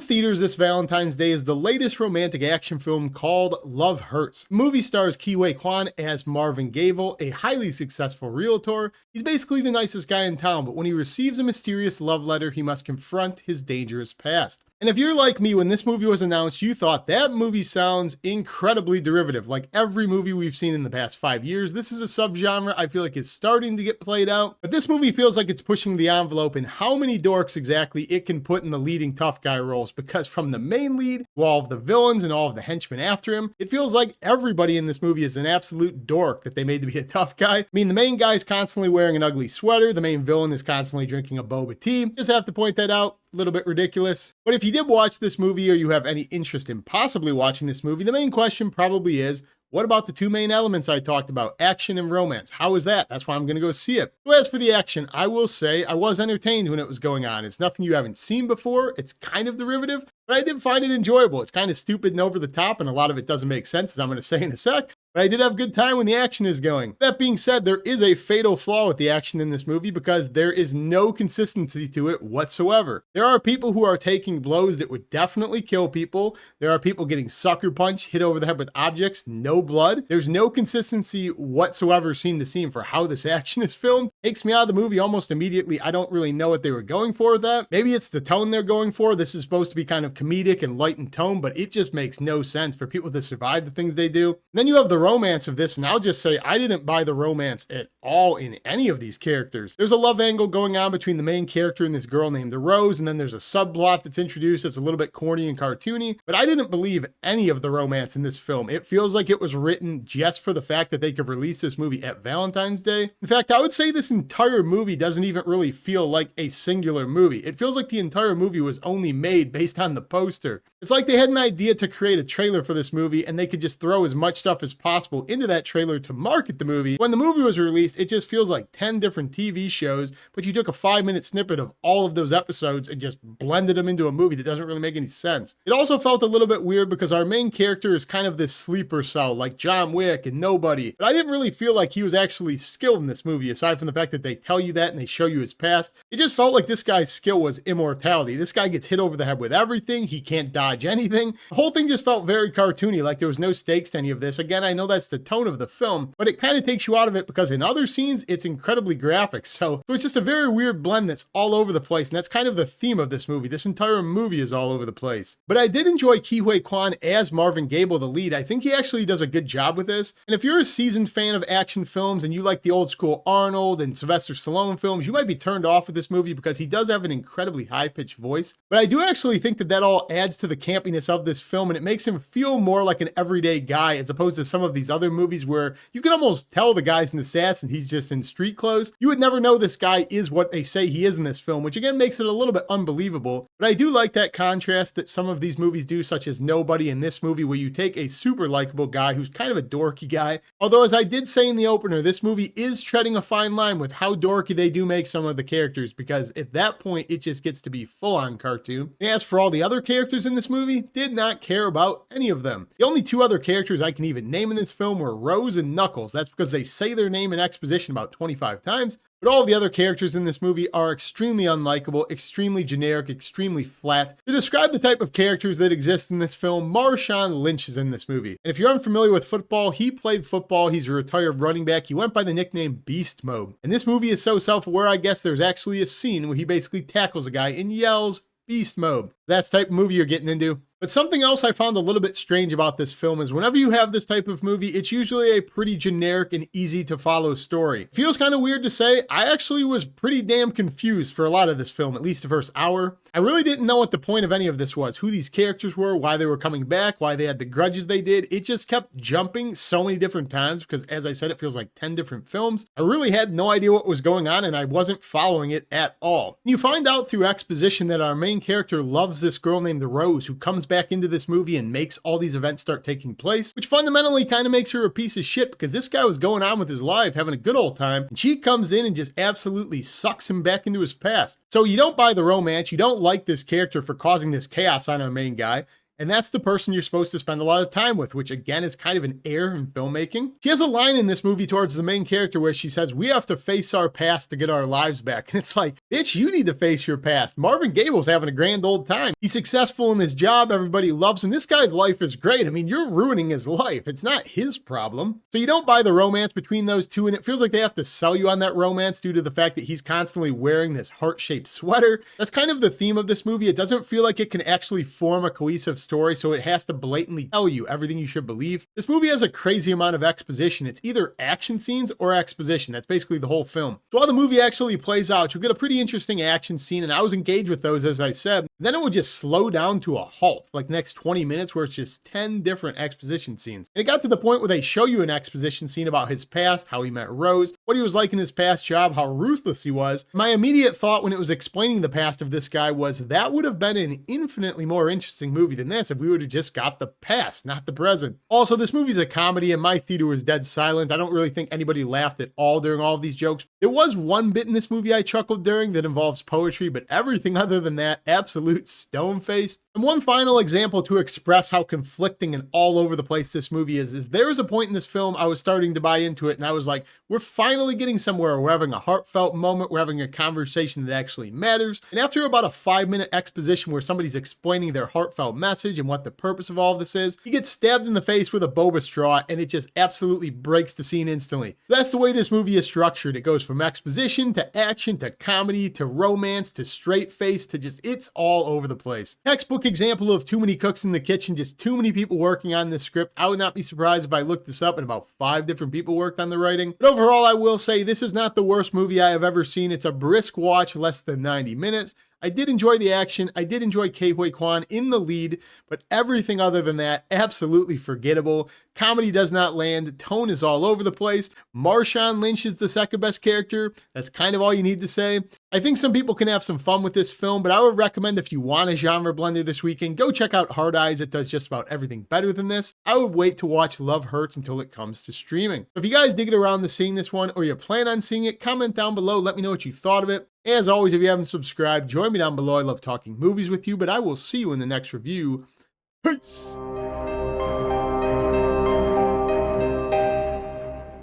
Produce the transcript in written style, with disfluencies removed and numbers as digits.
theaters this Valentine's Day is the latest romantic action film called Love Hurts. The movie stars Huy Quan as Marvin Gable, a highly successful realtor. He's basically the nicest guy in town, but when he receives a mysterious love letter, he must confront his dangerous past. And if you're like me, when this movie was announced, you thought that movie sounds incredibly derivative. Like every movie we've seen in the past 5 years, this is a subgenre I feel like is starting to get played out. But this movie feels like it's pushing the envelope in how many dorks exactly it can put in the leading tough guy roles. Because from the main lead to all of the villains and all of the henchmen after him, it feels like everybody in this movie is an absolute dork that they made to be a tough guy. I mean, the main guy's constantly wearing an ugly sweater. The main villain is constantly drinking a boba tea. Just have to point that out. A little bit ridiculous. But if you did watch this movie or you have any interest in possibly watching this movie, the main question probably is, what about the two main elements I talked about, action and romance? How is that? That's why I'm going to go see it. So as for the action, I will say I was entertained when it was going on. It's nothing you haven't seen before. It's kind of derivative, but I did find it enjoyable. It's kind of stupid and over the top, and a lot of it doesn't make sense, as I'm going to say in a sec. But I did have a good time when the action is going. That being said, there is a fatal flaw with the action in this movie because there is no consistency to it whatsoever. There are people who are taking blows that would definitely kill people. There are people getting sucker punched, hit over the head with objects, no blood. There's no consistency whatsoever scene to scene for how this action is filmed. Takes me out of the movie almost immediately. I don't really know what they were going for with that. Maybe it's the tone they're going for. This is supposed to be kind of comedic and light in tone, but it just makes no sense for people to survive the things they do. And then you have the romance of this, and I'll just say I didn't buy the romance at all in any of these characters. There's a love angle going on between the main character and this girl named Rose, and then there's a subplot that's introduced that's a little bit corny and cartoony, but I didn't believe any of the romance in this film. It feels like it was written just for the fact that they could release this movie at Valentine's Day. In fact, I would say this entire movie doesn't even really feel like a singular movie. It feels like the entire movie was only made based on the poster. It's like they had an idea to create a trailer for this movie and they could just throw as much stuff as possible into that trailer to market the movie. When the movie was released, it just feels like 10 different TV shows, but you took a 5-minute snippet of all of those episodes and just blended them into a movie that doesn't really make any sense. It also felt a little bit weird because our main character is kind of this sleeper cell like John Wick and Nobody, but I didn't really feel like he was actually skilled in this movie aside from the fact that they tell you that and they show you his past. It just felt like this guy's skill was immortality. This guy gets hit over the head with everything. He can't dodge anything. The whole thing just felt very cartoony, like there was no stakes to any of this. Again, I know that's the tone of the film, but it kind of takes you out of it because in other scenes, it's incredibly graphic. So it's just a very weird blend that's all over the place. And that's kind of the theme of this movie. This entire movie is all over the place. But I did enjoy Huy Quan as Marvin Gable, the lead. I think he actually does a good job with this. And if you're a seasoned fan of action films and you like the old school Arnold and Sylvester Stallone films, you might be turned off with this movie because he does have an incredibly high-pitched voice. But I do actually think that that all adds to the campiness of this film and it makes him feel more like an everyday guy as opposed to some of these other movies where you can almost tell the guy's an assassin, he's just in street clothes. You would never know this guy is what they say he is in this film, which again makes it a little bit unbelievable. But I do like that contrast that some of these movies do, such as Nobody in this movie, where you take a super likable guy who's kind of a dorky guy. Although, as I did say in the opener, this movie is treading a fine line with how dorky they do make some of the characters, because at that point, it just gets to be full-on cartoon. And as for all the other characters in this movie, did not care about any of them. The only two other characters I can even name in this film were Rose and Knuckles. That's because they say their name in exposition about 25 times. But all of the other characters in this movie are extremely unlikable, extremely generic, extremely flat. To describe the type of characters that exist in this film, Marshawn Lynch is in this movie. And if you're unfamiliar with football, he played football. He's a retired running back. He went by the nickname Beast Mode. And this movie is so self-aware, I guess there's actually a scene where he basically tackles a guy and yells, "Beast Mode." That's the type of movie you're getting into. But something else I found a little bit strange about this film is whenever you have this type of movie, it's usually a pretty generic and easy to follow story. It feels kind of weird to say. I actually was pretty damn confused for a lot of this film, at least the first hour. I really didn't know what the point of any of this was, who these characters were, why they were coming back, why they had the grudges they did. It just kept jumping so many different times because, as I said, it feels like 10 different films. I really had no idea what was going on and I wasn't following it at all. You find out through exposition that our main character loves this girl named Rose who comes back into this movie and makes all these events start taking place, which fundamentally kind of makes her a piece of shit because this guy was going on with his life, having a good old time, and she comes in and just absolutely sucks him back into his past. So you don't buy the romance, you don't like this character for causing this chaos on our main guy. and that's the person you're supposed to spend a lot of time with, which again is kind of an error in filmmaking. She has a line in this movie towards the main character where she says, "We have to face our past to get our lives back." And it's like, bitch, you need to face your past. Marvin Gable's having a grand old time. He's successful in his job. Everybody loves him. This guy's life is great. I mean, you're ruining his life. It's not his problem. So you don't buy the romance between those two, and it feels like they have to sell you on that romance due to the fact that he's constantly wearing this heart-shaped sweater. That's kind of the theme of this movie. It doesn't feel like it can actually form a cohesive story, so it has to blatantly tell you everything you should believe. This movie has a crazy amount of exposition. It's either action scenes or exposition. That's basically the whole film. So while the movie actually plays out, you'll get a pretty interesting action scene, and I was engaged with those, as I said. Then it would just slow down to a halt, like the next 20 minutes, where it's just 10 different exposition scenes. And it got to the point where they show you an exposition scene about his past, how he met Rose, what he was like in his past job, how ruthless he was. My immediate thought when it was explaining the past of this guy was that would have been an infinitely more interesting movie than this if we would have just got the past, not the present. Also, this movie's a comedy and my theater was dead silent. I don't really think anybody laughed at all during all of these jokes. There was one bit in this movie I chuckled during that involves poetry, but everything other than that, absolute stone-faced. And one final example to express how conflicting and all over the place this movie is there was a point in this film I was starting to buy into it, and I was like, we're finally getting somewhere. We're having a heartfelt moment. We're having a conversation that actually matters. And after about a 5-minute exposition where somebody's explaining their heartfelt message and what the purpose of all of this is, he gets stabbed in the face with a boba straw, and it just absolutely breaks the scene instantly. That's the way this movie is structured. It goes from exposition to action to comedy to romance to straight face to just, it's all over the place. Textbook example of too many cooks in the kitchen, just too many people working on this script. I would not be surprised if I looked this up and about 5 different people worked on the writing. But overall, I will say this is not the worst movie I have ever seen. It's a brisk watch, less than 90 minutes. I did enjoy the action. I did enjoy Huy Quan in the lead, but everything other than that, absolutely forgettable. Comedy does not land. Tone is all over the place. Marshawn Lynch is the second best character. That's kind of all you need to say. I think some people can have some fun with this film, but I would recommend if you want a genre blender this weekend, go check out Hard Eyes. It does just about everything better than this. I would wait to watch Love Hurts until it comes to streaming. If you guys dig it around to seeing this one or you plan on seeing it, comment down below. Let me know what you thought of it. As always, if you haven't subscribed, join me down below. I love talking movies with you, but I will see you in the next review. Peace!